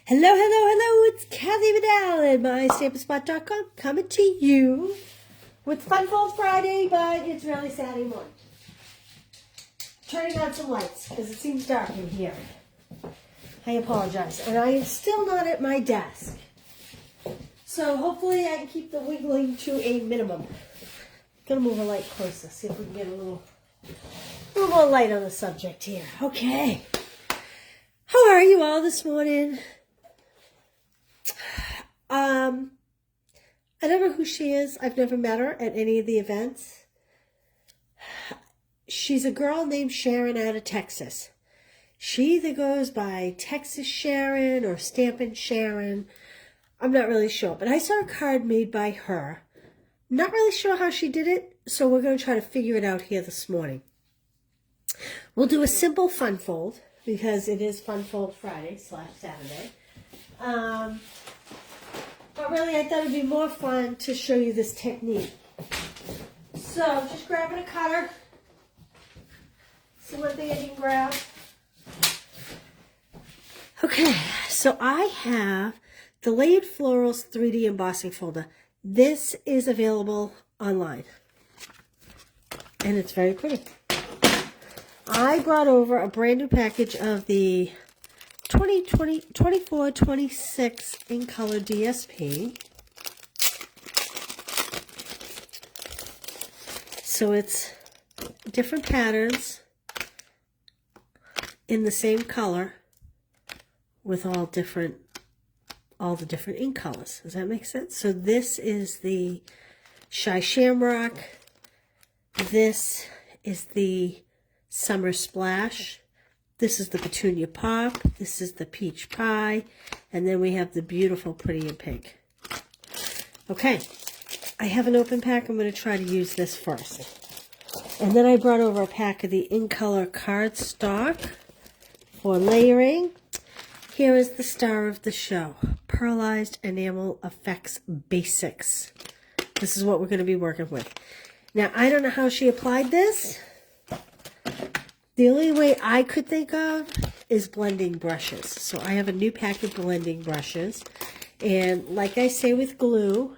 Hello, hello, hello, it's Kathy Vidal at myStamperSpot.com coming to you with Fun Fold Friday, but it's really Saturday morning. Turning on some lights because it seems dark in here. I apologize. And I am still not at my desk. So hopefully I can keep the wiggling to a minimum. I'm going to move a light closer, see if we can get a little more light on the subject here. Okay. How are you all this morning? I don't know who she is. I've never met her at any of the events. She's a girl named Sharon out of Texas. She either goes by Texas Sharon or Stampin' Sharon. I'm not really sure, but I saw a card made by her. Not really sure how she did it, so we're going to try to figure it out here this morning. We'll do a simple fun fold because it is Fun Fold Friday / Saturday. But really, I thought it'd be more fun to show you this technique. So, just grabbing a cutter. See what thing I can grab. Okay, so I have the Layered Florals 3D embossing folder. This is available online. And it's very pretty. I brought over a brand new package of the 24-26 in color DSP. So it's different patterns in the same color with all the different ink colors. Does that make sense? So this is the Shy Shamrock. This is the Summer Splash. This is the Petunia Pop. This is the Peach Pie. And then we have the beautiful Pretty in Pink. Okay. I have an open pack. I'm going to try to use this first. And then I brought over a pack of the In Color cardstock for layering. Here is the star of the show. Pearlized Enamel Effects Basics. This is what we're going to be working with. Now, I don't know how she applied this. The only way I could think of is blending brushes. So I have a new pack of blending brushes. And like I say with glue,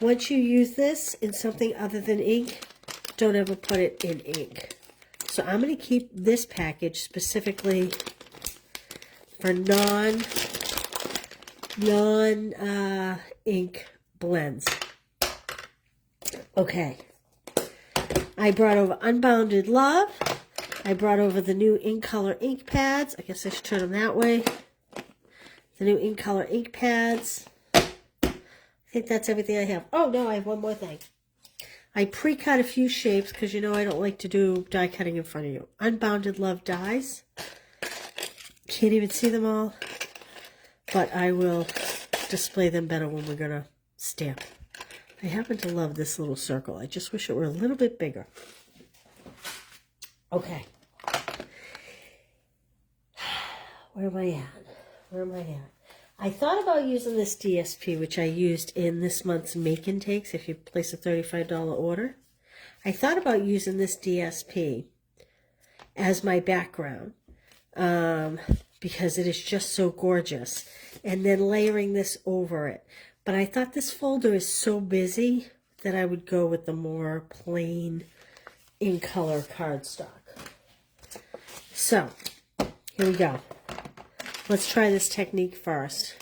once you use this in something other than ink, don't ever put it in ink. So I'm going to keep this package specifically for non-ink blends. Okay. I brought over Unbounded Love. I brought over the new In Color ink pads. I guess I should turn them that way. The new In Color ink pads. I think that's everything I have. Oh, no, I have one more thing. I pre-cut a few shapes because you know I don't like to do die cutting in front of you. Unbounded Love dies. Can't even see them all. But I will display them better when we're going to stamp. I happen to love this little circle. I just wish it were a little bit bigger. Okay. Where am I at? I thought about using this DSP, which I used in this month's Make and Takes, if you place a $35 order. I thought about using this DSP as my background because it is just so gorgeous, and then layering this over it. But I thought this folder is so busy that I would go with the more plain In Color cardstock. So, here we go. Let's try this technique first.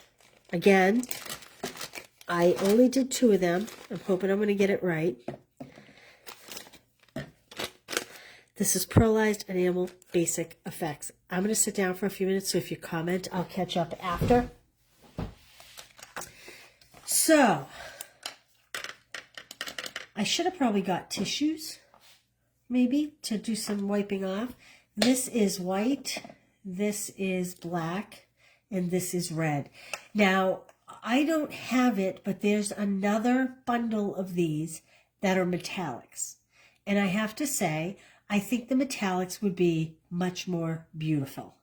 Again, I only did 2 of them. I'm hoping I'm going to get it right. This is Pearlized Enamel Basic Effects. I'm going to sit down for a few minutes, so if you comment, I'll catch up after. So, I should have probably got tissues, maybe, to do some wiping off. This is white, this is black, and this is red. Now, I don't have it, but there's another bundle of these that are metallics. And I have to say, I think the metallics would be much more beautiful.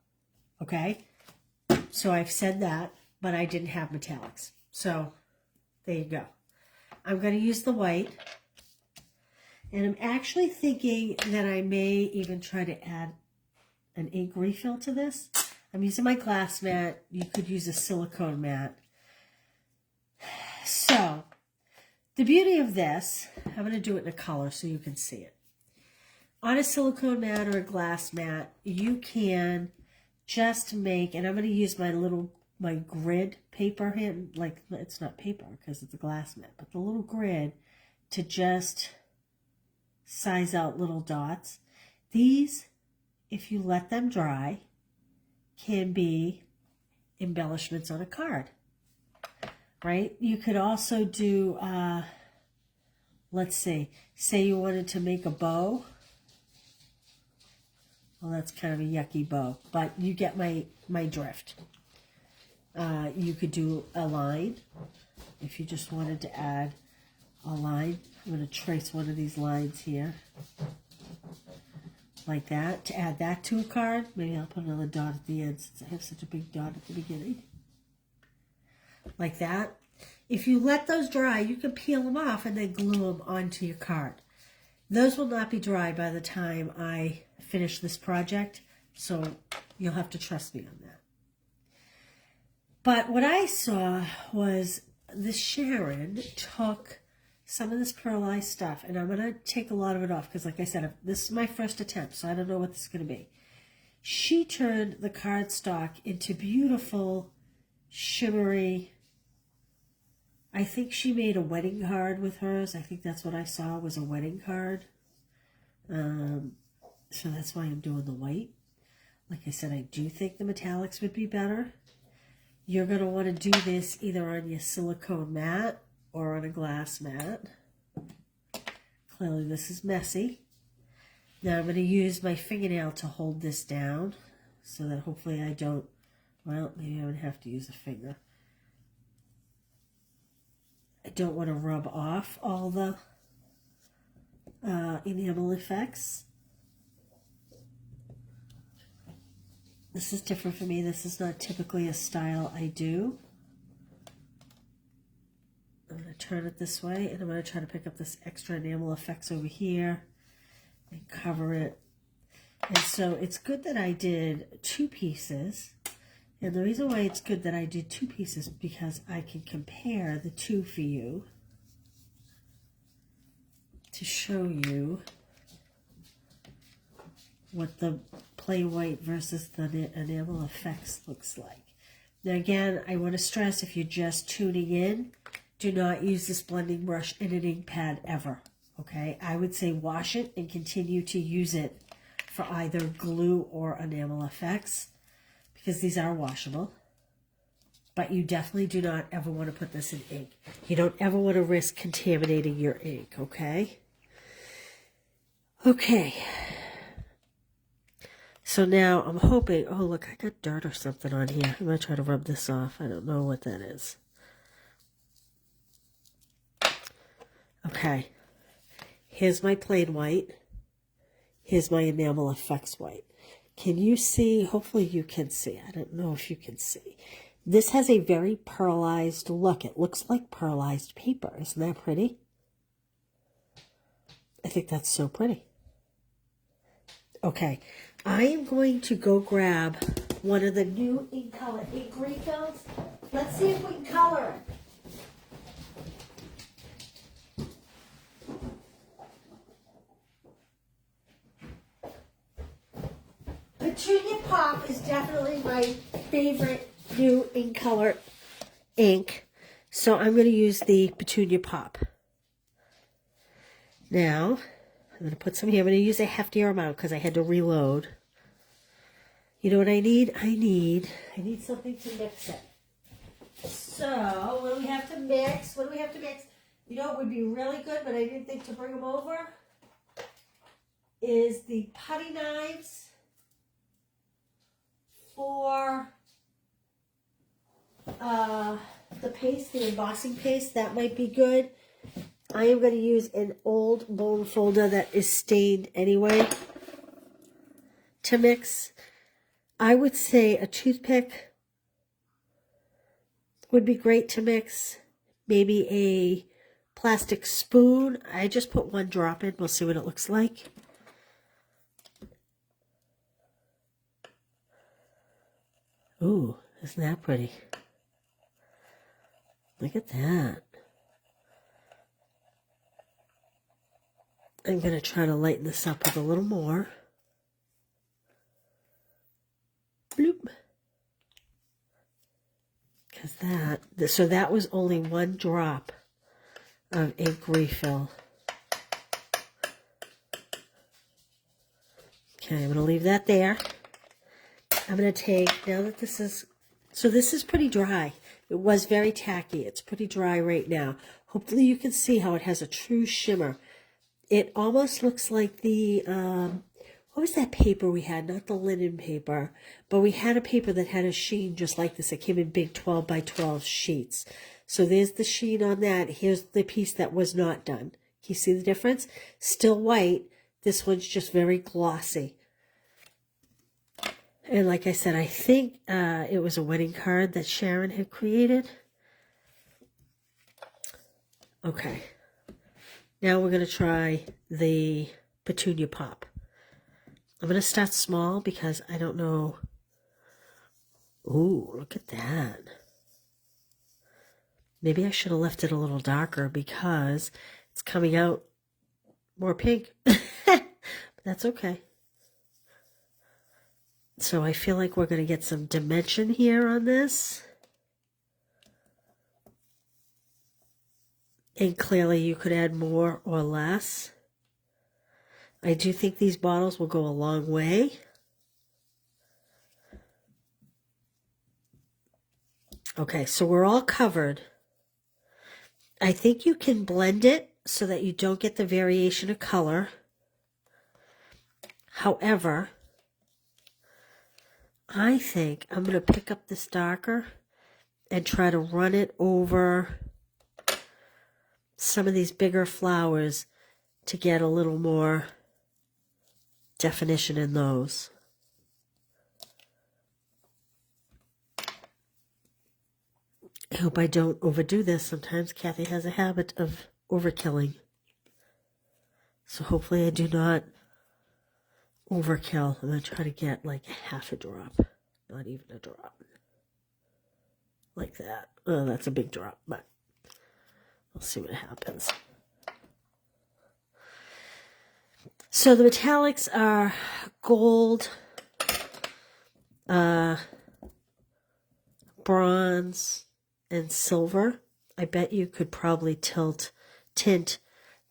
Okay? So I've said that, but I didn't have metallics. So, there you go. I'm going to use the white. And I'm actually thinking that I may even try to add an ink refill to this. I'm using my glass mat. You could use a silicone mat. So, the beauty of this, I'm going to do it in a color so you can see it. On a silicone mat or a glass mat, you can just make, and I'm going to use my grid paper here, like it's not paper because it's a glass mat, but the little grid to just size out little dots. These, if you let them dry, can be embellishments on a card, right? You could also do, let's see, say you wanted to make a bow. Well, that's kind of a yucky bow, but you get my drift. You could do a line if you just wanted to add a line. I'm going to trace one of these lines here like that to add that to a card. Maybe I'll put another dot at the end since I have such a big dot at the beginning. Like that. If you let those dry, you can peel them off and then glue them onto your card. Those will not be dry by the time I finish this project, so you'll have to trust me on that. But what I saw was this Sharon took some of this pearlized stuff, and I'm going to take a lot of it off because, like I said, this is my first attempt, so I don't know what this is going to be. She turned the cardstock into beautiful, shimmery. I think she made a wedding card with hers. I think that's what I saw was a wedding card. So that's why I'm doing the white. Like I said, I do think the metallics would be better. You're going to want to do this either on your silicone mat or on a glass mat. Clearly this is messy. Now I'm going to use my fingernail to hold this down so that hopefully I don't, well, maybe I would have to use a finger. I don't want to rub off all the enamel effects. This is different for me. This is not typically a style I do. I'm going to turn it this way, and I'm going to try to pick up this extra enamel effects over here and cover it. And so it's good that I did 2 pieces. And the reason why it's good that I did 2 pieces is because I can compare the 2 for you to show you what the plain white versus the enamel effects looks like. Now again, I want to stress, if you're just tuning in, do not use this blending brush and an ink pad ever, okay? I would say wash it and continue to use it for either glue or enamel effects because these are washable. But you definitely do not ever want to put this in ink. You don't ever want to risk contaminating your ink, okay? Okay. So now I'm hoping, oh look, I got dirt or something on here. I'm going to try to rub this off. I don't know what that is. Okay. Here's my plain white. Here's my enamel effects white. Can you see? Hopefully you can see. I don't know if you can see. This has a very pearlized look. It looks like pearlized paper. Isn't that pretty? I think that's so pretty. Okay, I am going to go grab one of the new ink color ink refills. Let's see if we can color it. Petunia Pop is definitely my favorite new ink color ink. So I'm going to use the Petunia Pop. Now, I'm going to put some here. I'm going to use a heftier amount because I had to reload. You know what I need? I need something to mix it. So, what do we have to mix? What do we have to mix? You know what would be really good, but I didn't think to bring them over? Is the putty knives for the paste, the embossing paste. That might be good. I am going to use an old bone folder that is stained anyway to mix. I would say a toothpick would be great to mix. Maybe a plastic spoon. I just put 1 drop in. We'll see what it looks like. Ooh, isn't that pretty? Look at that. I'm going to try to lighten this up with a little more. Bloop. Because so that was only one drop of ink refill. Okay, I'm going to leave that there. I'm going to take, now that this is, so this is pretty dry. It was very tacky. It's pretty dry right now. Hopefully you can see how it has a true shimmer. It almost looks like the, what was that paper we had? Not the linen paper, but we had a paper that had a sheen just like this. It came in big 12 by 12 sheets. So there's the sheen on that. Here's the piece that was not done. Can you see the difference? Still white. This one's just very glossy. And like I said, I think it was a wedding card that Sharon had created. Okay. Now we're going to try the Petunia Pop. I'm going to start small because I don't know. Ooh, look at that. Maybe I should have left it a little darker because it's coming out more pink. But that's okay. So I feel like we're going to get some dimension here on this. And clearly you could add more or less. I do think these bottles will go a long way. Okay, so we're all covered. I think you can blend it so that you don't get the variation of color. However, I think I'm going to pick up this darker and try to run it over some of these bigger flowers to get a little more definition in those. I hope I don't overdo this. Sometimes Kathy has a habit of overkilling. So hopefully I do not overkill. I'm going to try to get like half a drop, not even a drop. Like that. Oh, that's a big drop, but we'll see what happens. So the metallics are gold, bronze, and silver. I bet you could probably tint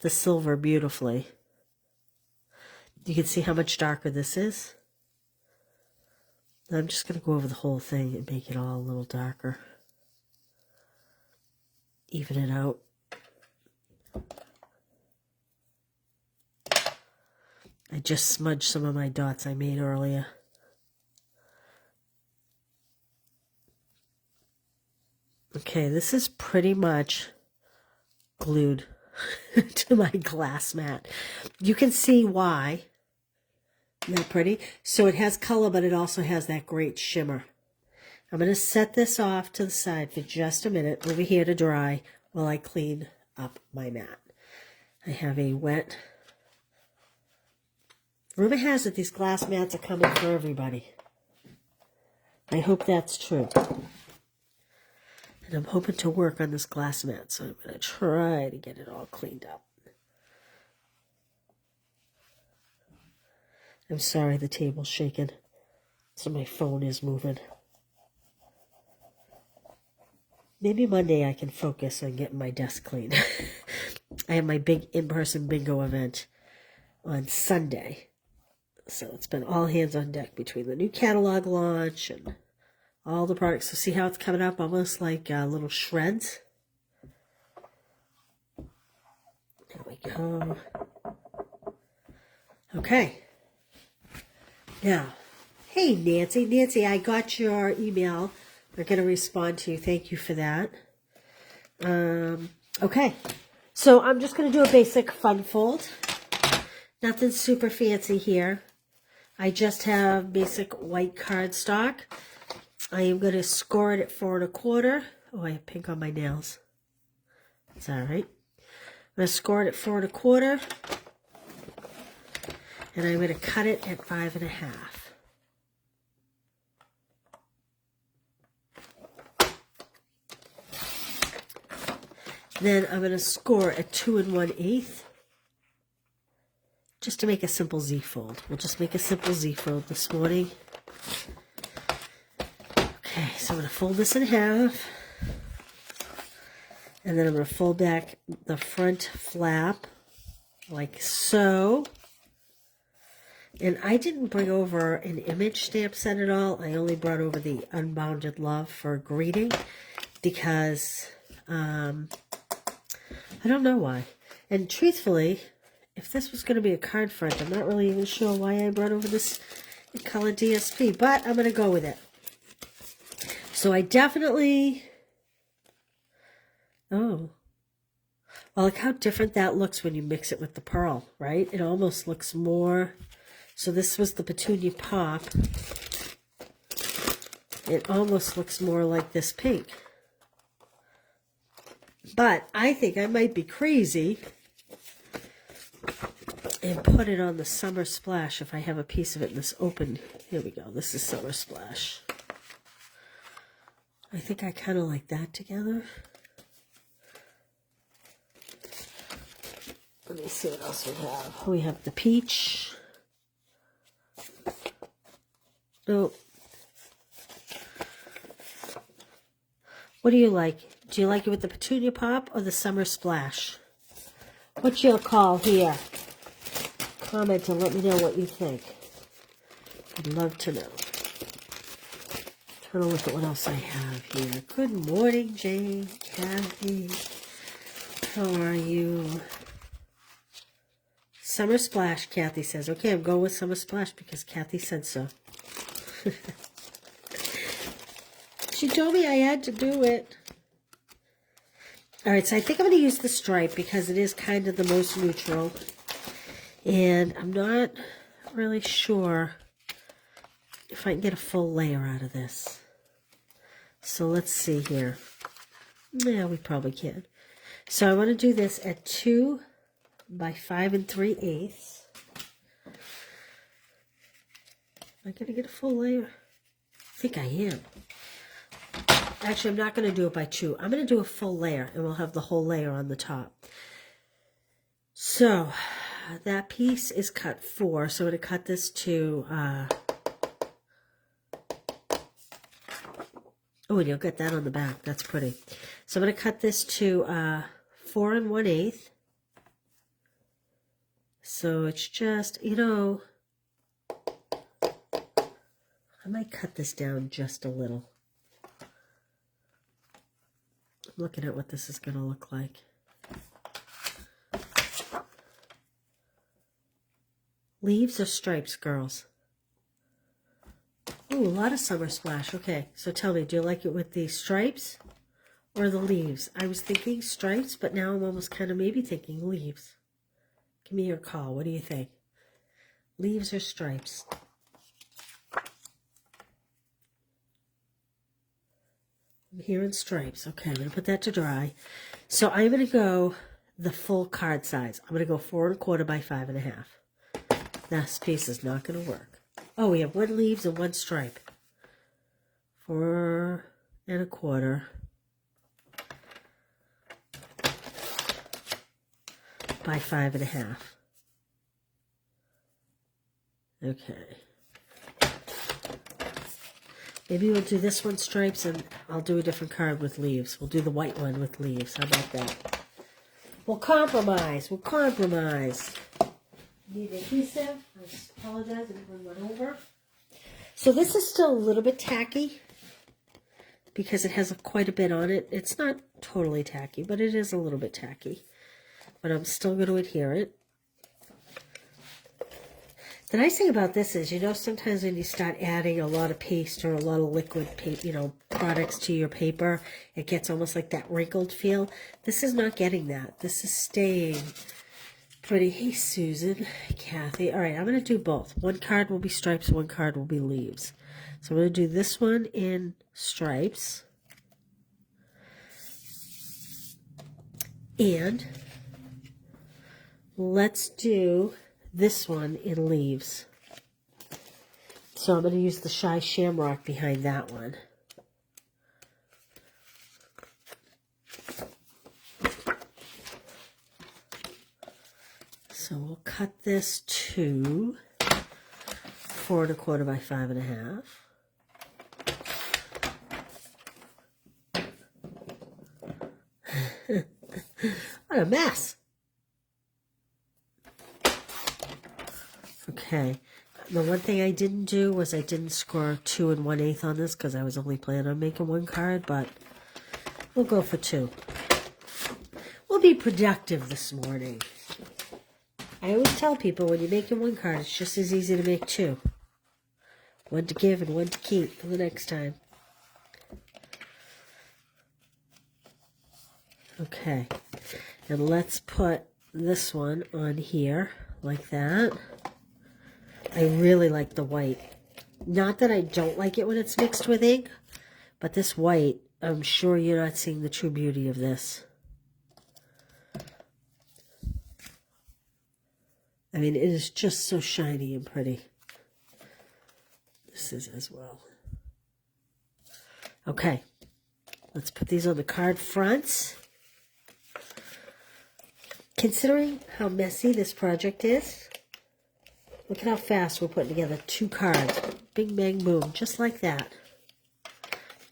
the silver beautifully. You can see how much darker this is. I'm just going to go over the whole thing and make it all a little darker. Even it out. I just smudged some of my dots I made earlier. Okay, this is pretty much glued to my glass mat. You can see why. Isn't that pretty? So it has color, but it also has that great shimmer. I'm going to set this off to the side for just a minute over here to dry while I clean up my mat. I have a wet... Rumor has it these glass mats are coming for everybody. I hope that's true. And I'm hoping to work on this glass mat, so I'm going to try to get it all cleaned up. I'm sorry the table's shaking, so my phone is moving. Maybe Monday I can focus on getting my desk clean. I have my big in-person bingo event on Sunday. So it's been all hands on deck between the new catalog launch and all the products. So see how it's coming up almost like little shreds. There we go. Okay. Now, hey Nancy. Nancy, I got your email. I'm going to respond to you. Thank you for that. Okay. So I'm just going to do a basic fun fold. Nothing super fancy here. I just have basic white cardstock. I am going to score it at 4 1/4. Oh, I have pink on my nails. It's all right. I'm going to score it at 4 1/4. And I'm going to cut it at 5 1/2. Then I'm going to score at 2 1/8 just to make a simple Z-fold. We'll just make a simple Z-fold this morning. Okay, so I'm going to fold this in half. And then I'm going to fold back the front flap like so. And I didn't bring over an image stamp set at all. I only brought over the Unbounded Love for greeting because I don't know why. And truthfully, if this was going to be a card front, I'm not really even sure why I brought over this color DSP, but I'm going to go with it. So I definitely... Oh. Well, look how different that looks when you mix it with the pearl, right? It almost looks more... So this was the Petunia Pop. It almost looks more like this pink. But I think I might be crazy and put it on the Summer Splash if I have a piece of it in this open. Here we go. This is Summer Splash. I think I kind of like that together. Let me see what else we have. We have the peach. Nope. What do you like? Do you like it with the Petunia Pop or the Summer Splash? What's your call here? Comment and let me know what you think. I'd love to know. Trying to look at what else I have here. Good morning, Jane, Kathy. How are you? Summer Splash, Kathy says. Okay, I'm going with Summer Splash because Kathy said so. She told me I had to do it. Alright, so I think I'm going to use the stripe because it is kind of the most neutral. And I'm not really sure if I can get a full layer out of this. So let's see here. Yeah, we probably can. So I want to do this at 2 by 5 3/8. Am I going to get a full layer? I think I am. Actually, I'm not going to do it by 2. I'm going to do a full layer, and we'll have the whole layer on the top. So, that piece is cut 4, so I'm going to cut this to... Oh, and you'll get that on the back. That's pretty. So I'm going to cut this to 4 1/8. So it's just, you know... I might cut this down just a little. I'm looking at what this is going to look like. Leaves or stripes, girls? Ooh, a lot of Summer Splash. Okay, so tell me, do you like it with the stripes or the leaves? I was thinking stripes, but now I'm almost kind of maybe thinking leaves. Give me your call. What do you think? Leaves or stripes? I'm hearing stripes. Okay, I'm going to put that to dry. So I'm going to go the full card size. I'm going to go 4 1/4 by 5 1/2. This piece is not going to work. Oh, we have 1 leaves and 1 stripe. 4 1/4 by 5 1/2. Okay. Maybe we'll do this one stripes and I'll do a different card with leaves. We'll do the white one with leaves. How about that? We'll compromise. We'll compromise. Need adhesive. I apologize. I'm going to bring one over. So this is still a little bit tacky because it has quite a bit on it. It's not totally tacky, but it is a little bit tacky. But I'm still going to adhere it. The nice thing about this is, you know, sometimes when you start adding a lot of paste or a lot of liquid, products to your paper, it gets almost like that wrinkled feel. This is not getting that. This is staying pretty. Hey, Susan, Kathy. All right, I'm going to do both. One card will be stripes, one card will be leaves. So I'm going to do this one in stripes. And let's do this one in leaves. So I'm going to use the Shy Shamrock behind that one. So we'll cut this to 4 1/4 by 5 1/2. What a mess. Okay. The one thing I didn't do was I didn't score 2 1/8 on this because I was only planning on making one card, but we'll go for 2. We'll be productive this morning. I always tell people when you're making one card, it's just as easy to make 2. One to give and one to keep for the next time. Okay. And let's put this one on here like that. I really like the white. Not that I don't like it when it's mixed with ink, but this white, I'm sure you're not seeing the true beauty of this. I mean, it is just so shiny and pretty. This is as well. Okay, let's put these on the card fronts. Considering how messy this project is, look at how fast we're putting together 2 cards. Bing, bang, boom, just like that.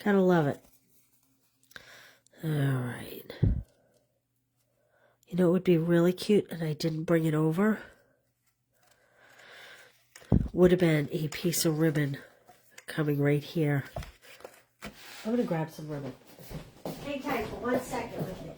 Gotta love it. All right. You know, it would be really cute, and I didn't bring it over. Would have been a piece of ribbon coming right here. I'm going to grab some ribbon. Hang tight for 1 second with me.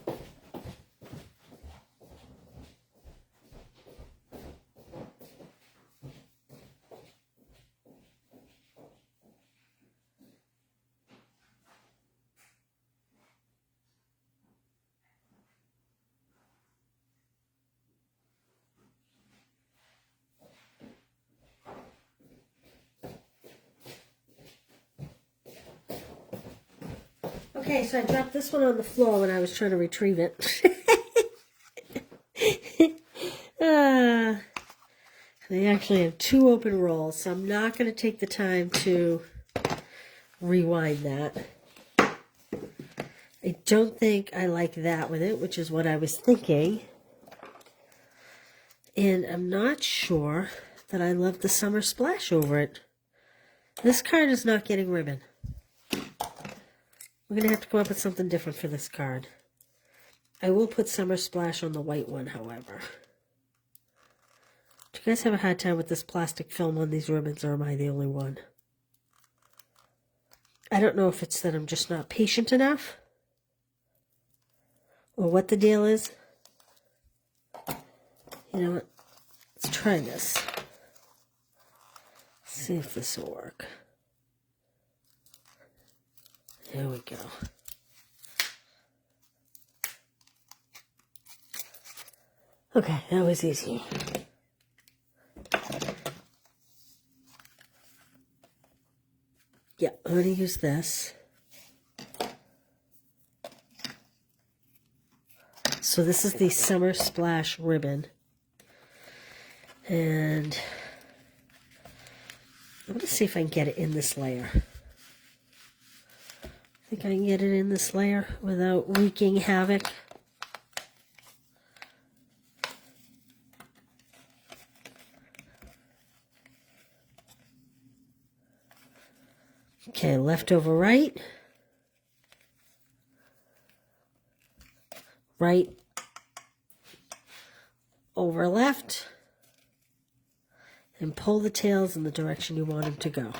Okay, so I dropped this one on the floor when I was trying to retrieve it. They actually have 2 open rolls, so I'm not going to take the time to rewind that. I don't think I like that with it, which is what I was thinking. And I'm not sure that I love the summer splash over it. This card is not getting ribbon. We're going to have to come up with something different for this card. I will put summer splash on the white one, however. Do you guys have a hard time with this plastic film on these ribbons, or am I the only one? I don't know if it's that I'm just not patient enough, or what the deal is. You know what? Let's try this. See if this will work. There we go. Okay, that was easy. Yeah, I'm going to use this. So this is the Summer Splash ribbon. And I'm going to see if I can get it in this layer. I think I can get it in this layer without wreaking havoc. Okay, left over right. Right over left. And pull the tails in the direction you want them to go.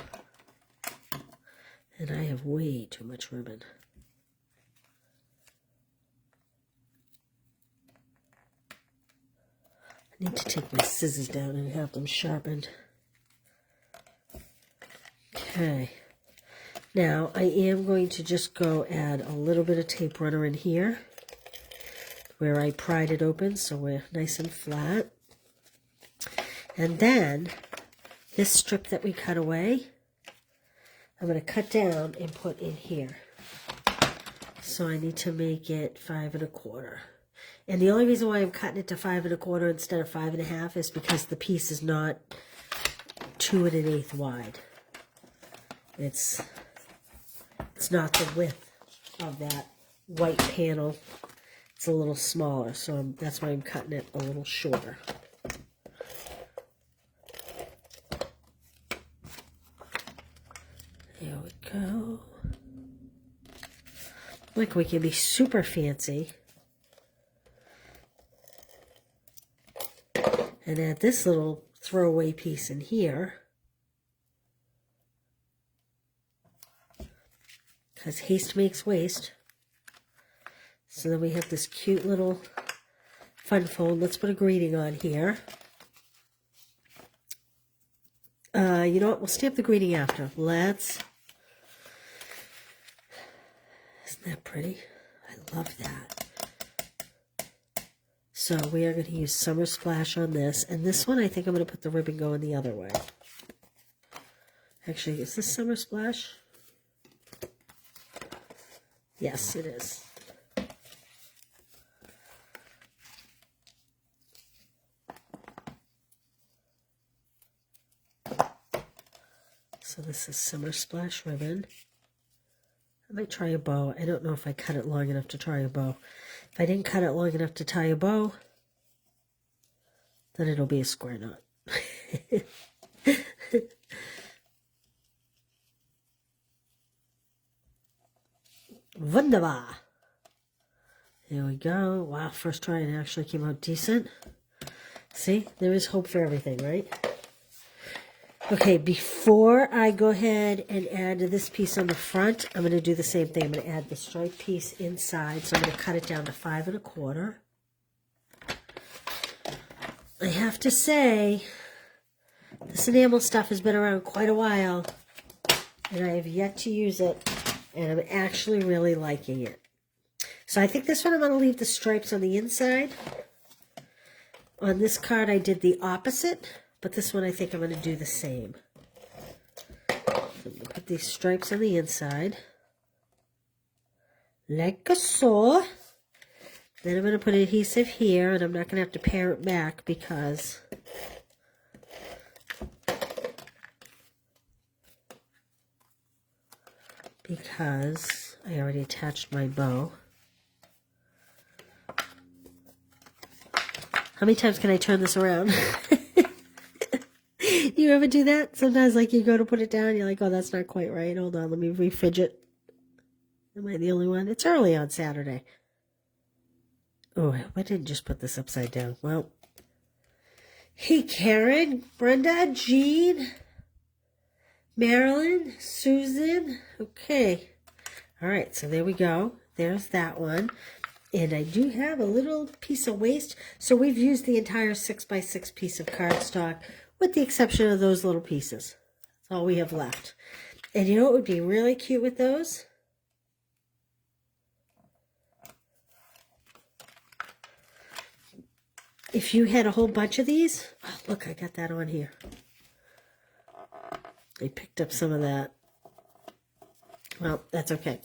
And I have way too much ribbon. I need to take my scissors down and have them sharpened. Okay. Now I am going to just go add a little bit of tape runner in here where I pried it open so we're nice and flat. And then this strip that we cut away, I'm going to cut down and put in here. So I need to make it 5 1/4. And the only reason why I'm cutting it to 5 1/4 instead of 5 1/2 is because the piece is not 2 1/8 wide. It's not the width of that white panel. It's a little smaller, so that's why I'm cutting it a little shorter. There we go. Look, we can be super fancy. And add this little throwaway piece in here. Because haste makes waste. So then we have this cute little fun fold. Let's put a greeting on here. You know what? We'll stamp the greeting after. Let's. Isn't that pretty? I love that. So we are going to use Summer Splash on this. And this one, I think I'm going to put the ribbon going the other way. Actually, is this Summer Splash? Yes, it is. So this is Summer Splash ribbon. I might try a bow. I don't know if I cut it long enough to try a bow. If I didn't cut it long enough to tie a bow, then it'll be a square knot. Wunderbar. There we go. Wow, first try and it actually came out decent. See, there is hope for everything, right? Okay, before I go ahead and add this piece on the front, I'm going to do the same thing. I'm going to add the stripe piece inside. So I'm going to cut it down to 5 1/4. I have to say, this enamel stuff has been around quite a while, and I have yet to use it, and I'm actually really liking it. So I think this one I'm going to leave the stripes on the inside. On this card, I did the opposite. But this one, I think I'm going to do the same. So I'm going to put these stripes on the inside. Like so. Then I'm going to put adhesive here, and I'm not going to have to pare it back because I already attached my bow. How many times can I turn this around? You ever do that? Sometimes, like, you go to put it down, you're like, oh, that's not quite right. Hold on, let me refidget. Am I the only one? It's early on Saturday. Oh, I didn't just put this upside down. Well, hey, Karen, Brenda, Jean, Marilyn, Susan. Okay. All right, so there we go. There's that one. And I do have a little piece of waste. So we've used the entire 6x6 piece of cardstock, with the exception of those little pieces. That's all we have left. And you know what would be really cute with those? If you had a whole bunch of these. Oh, look, I got that on here. I picked up some of that. Well, that's okay.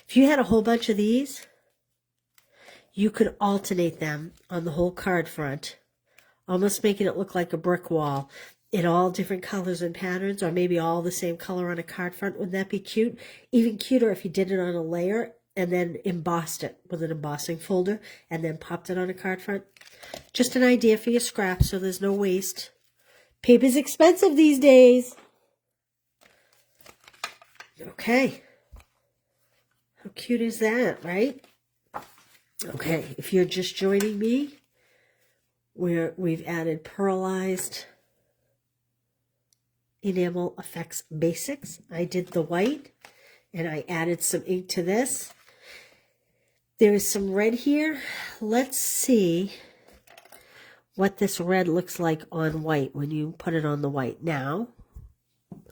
If you had a whole bunch of these, you could alternate them on the whole card front, almost making it look like a brick wall in all different colors and patterns, or maybe all the same color on a card front. Wouldn't that be cute? Even cuter if you did it on a layer and then embossed it with an embossing folder and then popped it on a card front. Just an idea for your scraps so there's no waste. Paper's expensive these days. Okay. How cute is that, right? Okay, if you're just joining me, we've added Pearlized Enamel Effects Basics. I did the white, and I added some ink to this. There is some red here. Let's see what this red looks like on white when you put it on the white. Now,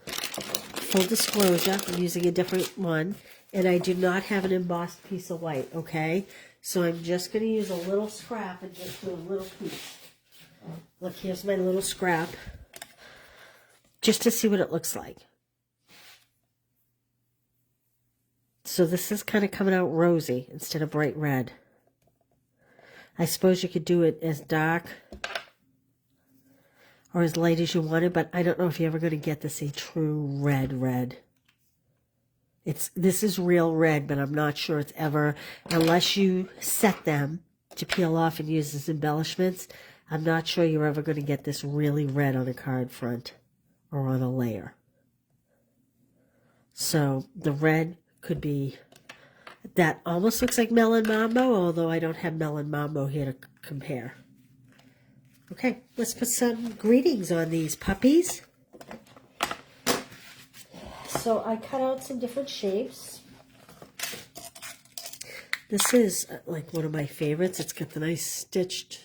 full disclosure, I'm using a different one, and I do not have an embossed piece of white, okay? So I'm just going to use a little scrap and just do a little piece. Look, here's my little scrap, just to see what it looks like. So this is kind of coming out rosy instead of bright red. I suppose you could do it as dark or as light as you wanted, but I don't know if you're ever going to get this a true red. This is real red, but I'm not sure it's ever, unless you set them to peel off and use as embellishments, I'm not sure you're ever going to get this really red on a card front or on a layer. So the red could be, that almost looks like Melon Mambo, although I don't have Melon Mambo here to compare. Okay, let's put some greetings on these puppies. So I cut out some different shapes. This is like one of my favorites. It's got the nice stitched,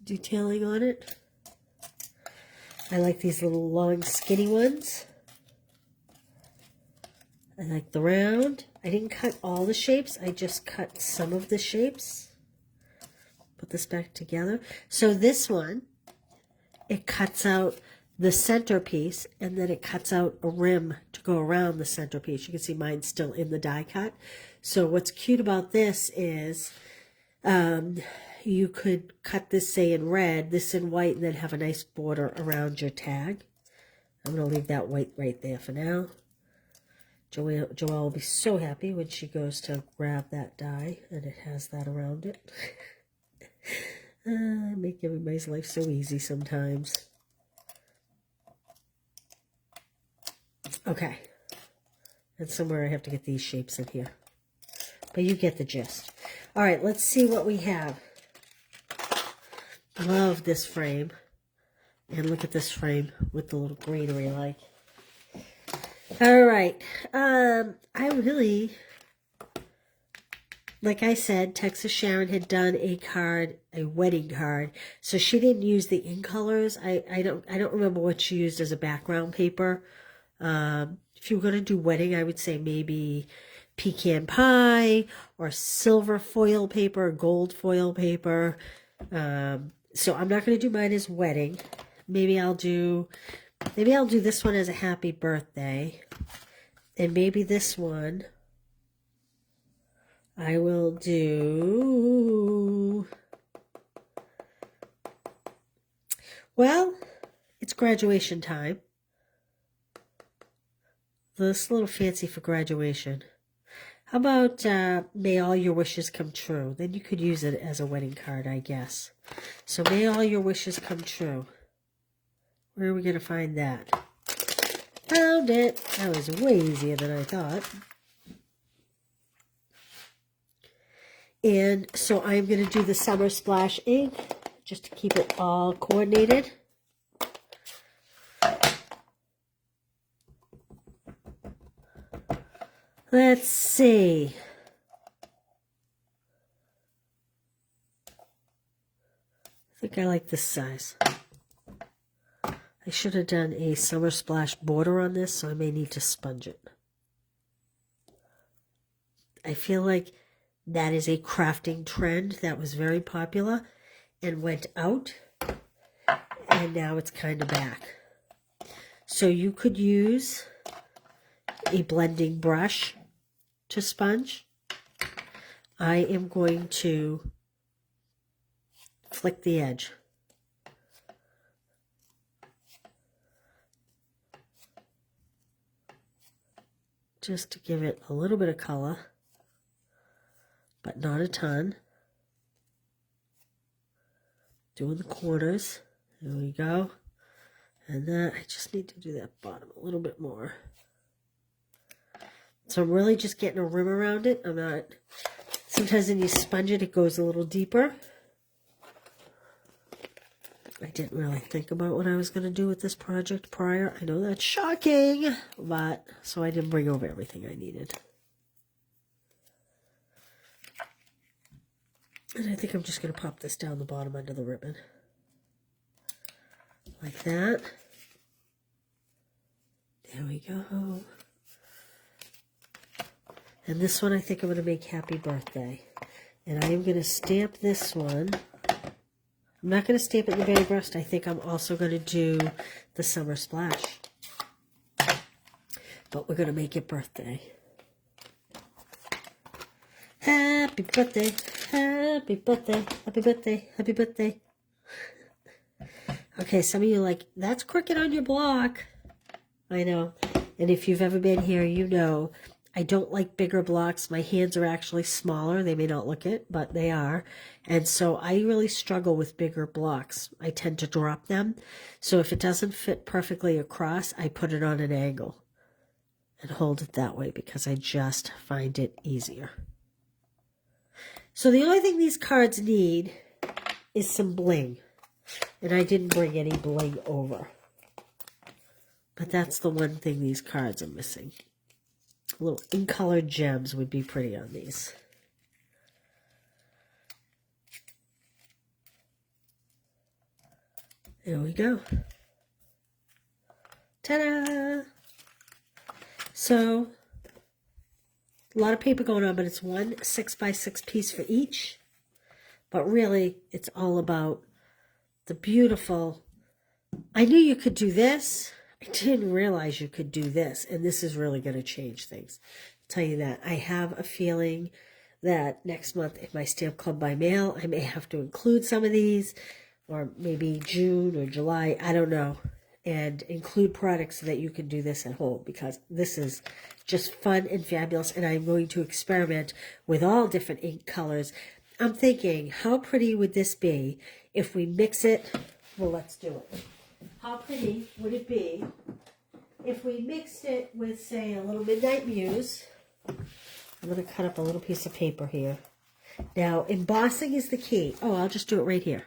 detailing on it. I like these little long skinny ones. I like the round. I didn't cut all the shapes. I just cut some of the shapes. Put this back together. So this one, it cuts out the centerpiece, and then it cuts out a rim to go around the centerpiece. You can see mine's still in the die cut. So what's cute about this is you could cut this, say, in red, this in white, and then have a nice border around your tag. I'm going to leave that white right there for now. Joelle will be so happy when she goes to grab that die and it has that around it. Make everybody's life so easy sometimes. Okay. And somewhere I have to get these shapes in here. But you get the gist. All right, let's see what we have. Love this frame. And look at this frame with the little greenery like. All right. I really, like I said, Texas Sharon had done a card, a wedding card. So she didn't use the ink colors. I don't remember what she used as a background paper. If you were going to do wedding, I would say maybe pecan pie or silver foil paper, gold foil paper. So I'm not going to do mine as wedding. Maybe I'll do this one as a happy birthday. And maybe this one I will do, well, it's graduation time. This little fancy for graduation. How about may all your wishes come true? Then you could use it as a wedding card, I guess. So may all your wishes come true. Where are we going to find that? Found it. That was way easier than I thought. And so I'm going to do the Summer Splash ink just to keep it all coordinated. Let's see. I think I like this size. I should have done a Summer Splash border on this, so I may need to sponge it. I feel like that is a crafting trend that was very popular and went out, and now it's kind of back. So you could use a blending brush to sponge. I am going to flick the edge. Just to give it a little bit of color, but not a ton. Doing the corners. There we go. And then I just need to do that bottom a little bit more. So I'm really just getting a rim around it. I'm not, sometimes when you sponge it, it goes a little deeper. I didn't really think about what I was going to do with this project prior. I know that's shocking, but so I didn't bring over everything I needed. And I think I'm just going to pop this down the bottom end of the ribbon. Like that. There we go. And this one I think I'm going to make Happy Birthday. And I am going to stamp this one. I'm not going to stamp it in the very breast. I think I'm also going to do the Summer Splash. But we're going to make it birthday. Happy birthday, happy birthday, happy birthday, happy birthday. Okay, some of you are like, that's crooked on your block. I know. And if you've ever been here, you know I don't like bigger blocks. My hands are actually smaller. They may not look it, but they are. And so I really struggle with bigger blocks. I tend to drop them. So if it doesn't fit perfectly across, I put it on an angle. and hold it that way because I just find it easier. So the only thing these cards need is some bling. And I didn't bring any bling over. But that's the one thing these cards are missing. Little in-colored gems would be pretty on these. There we go. Ta-da! So, a lot of paper going on, but it's one 6x6 piece for each. But really, it's all about the beautiful... I knew you could do this. I didn't realize you could do this, and this is really going to change things. I'll tell you that. I have a feeling that next month in my Stamp Club by Mail, I may have to include some of these, or maybe June or July, I don't know, and include products so that you can do this at home, because this is just fun and fabulous, and I'm going to experiment with all different ink colors. I'm thinking, how pretty would this be if we mix it? Well, let's do it. How pretty would it be if we mixed it with, say, a little Midnight Muse? I'm going to cut up a little piece of paper here. Now, embossing is the key. Oh, I'll just do it right here.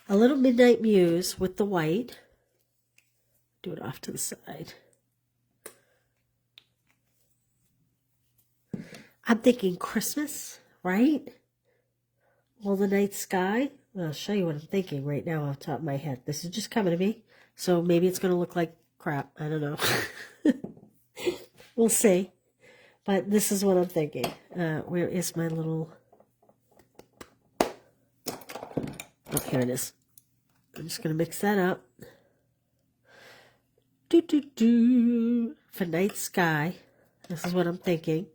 A little Midnight Muse with the white. Do it off to the side. I'm thinking Christmas, right? All the night sky. Well, I'll show you what I'm thinking right now off the top of my head. This is just coming to me. So maybe it's going to look like crap. I don't know. We'll see. But this is what I'm thinking. Where is my little... Oh, here it is. I'm just going to mix that up. For night sky. This is what I'm thinking.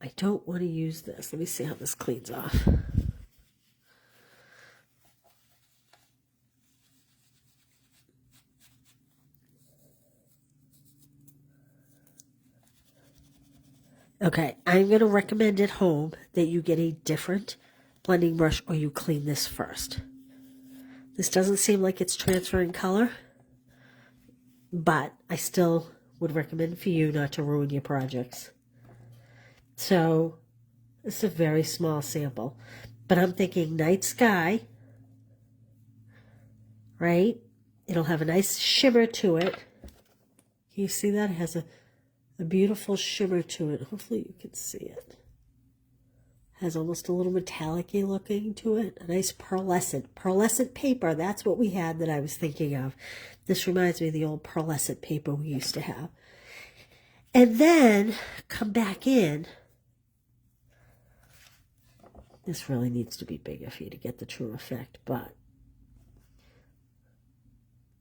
I don't want to use this. Let me see how this cleans off. Okay, I'm going to recommend at home that you get a different blending brush or you clean this first. This doesn't seem like it's transferring color, but I still would recommend for you not to ruin your projects. So, this is a very small sample, but I'm thinking night sky, right? It'll have a nice shimmer to it. Can you see that? It has a beautiful shimmer to it. Hopefully you can see it. Has almost a little metallic-y looking to it. A nice pearlescent paper. That's what we had that I was thinking of. This reminds me of the old pearlescent paper we used to have. And then come back in. This really needs to be bigger for you to get the true effect, but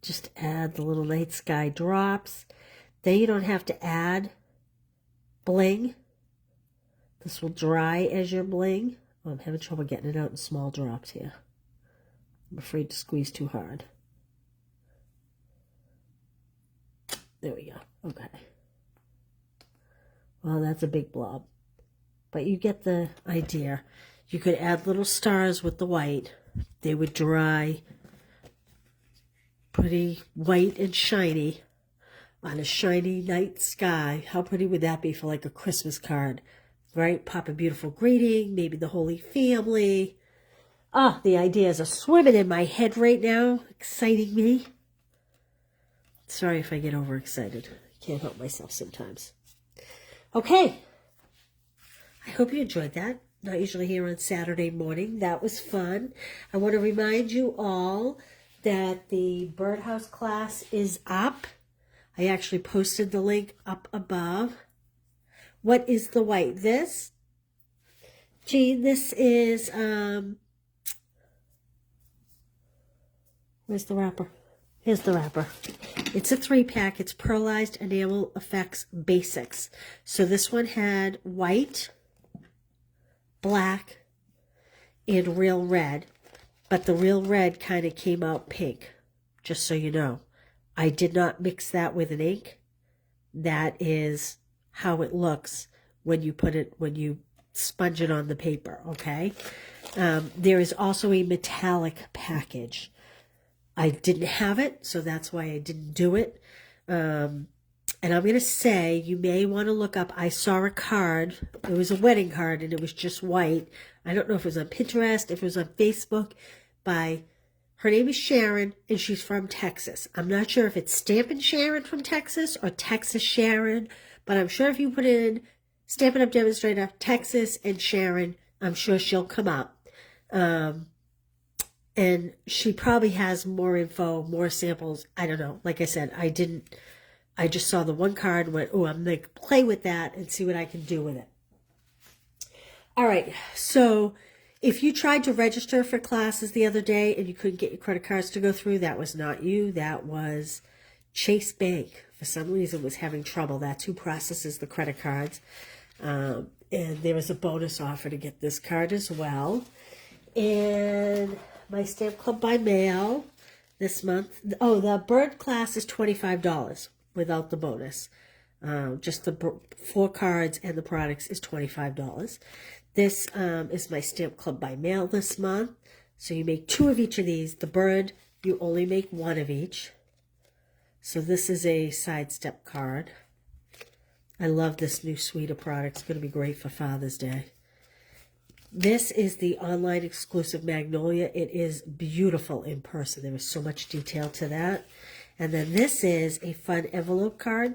just add the little night sky drops. Then you don't have to add bling. This will dry as your bling. Oh, I'm having trouble getting it out in small drops here. I'm afraid to squeeze too hard. There we go. Okay. Well, that's a big blob. But you get the idea. You could add little stars with the white. They would dry pretty white and shiny on a shiny night sky. How pretty would that be for like a Christmas card, right? Pop a beautiful greeting, maybe the Holy Family. Ah, the ideas are swimming in my head right now, exciting me. Sorry if I get overexcited. I can't help myself sometimes. Okay. I hope you enjoyed that. Not usually here on Saturday morning. That was fun. I want to remind you all that the Birdhouse class is up. I actually posted the link up above. What is the white? This? Gee, this is, where's the wrapper? Here's the wrapper. It's a 3-pack. It's Pearlized Enamel Effects Basics. So this one had white, black, and real red. But the real red kind of came out pink, just so you know. I did not mix that with an ink. That is how it looks when you put it, when you sponge it on the paper, okay? There is also a metallic package. I didn't have it, so that's why I didn't do it. And I'm going to say, you may want to look up, I saw a card. It was a wedding card, and it was just white. I don't know if it was on Pinterest, if it was on Facebook, by, her name is Sharon, and she's from Texas. I'm not sure if it's Stampin' Sharon from Texas or Texas Sharon, but I'm sure if you put in Stampin' Up! Demonstrator, Texas, and Sharon, I'm sure she'll come up. And she probably has more info, more samples. I don't know. Like I said, I just saw the one card and went, oh, I'm going to play with that and see what I can do with it. All right. So if you tried to register for classes the other day and you couldn't get your credit cards to go through, that was not you. That was Chase Bank. For some reason was having trouble. That's who processes the credit cards. And there was a bonus offer to get this card as well. And my Stamp Club by mail this month. Oh, the bird class is $25 without the bonus. Just the 4 cards and the products is $25. This is my Stamp Club by mail this month. So you make 2 of each of these. The bird, you only make 1 of each. So this is a sidestep card. I love this new suite of products. It's going to be great for Father's Day. This is the online exclusive Magnolia. It is beautiful in person. There is so much detail to that. And then this is a fun envelope card.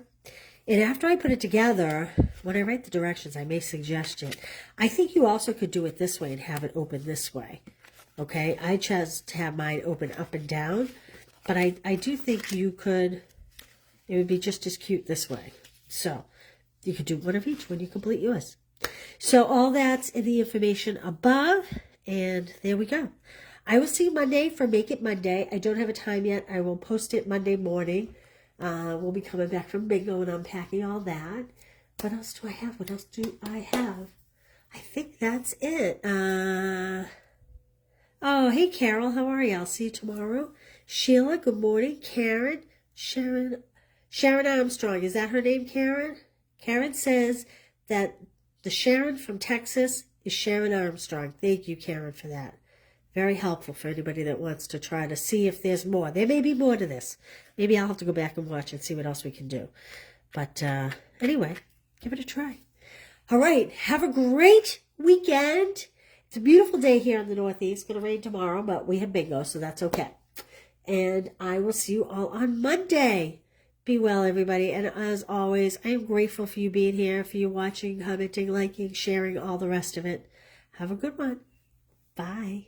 And after I put it together, when I write the directions, I may suggest it. I think you also could do it this way and have it open this way. Okay, I chose to have mine open up and down. But I do think you could, it would be just as cute this way. So you could do 1 of each when you complete yours. So all that's in the information above, and there we go. I will see you Monday for Make It Monday. I don't have a time yet. I will post it Monday morning. We'll be coming back from bingo and unpacking all that. What else do I have? What else do I have? I think that's it. Oh, hey, Carol. How are you? I'll see you tomorrow. Sheila, good morning. Karen, Sharon Armstrong. Is that her name, Karen? Karen says that the Sharon from Texas is Sharon Armstrong. Thank you, Karen, for that. Very helpful for anybody that wants to try to see if there's more. There may be more to this. Maybe I'll have to go back and watch and see what else we can do. But anyway, give it a try. All right. Have a great weekend. It's a beautiful day here in the Northeast. It's going to rain tomorrow, but we have bingo, so that's okay. And I will see you all on Monday. Be well, everybody. And as always, I am grateful for you being here, for you watching, commenting, liking, sharing, all the rest of it. Have a good one. Bye.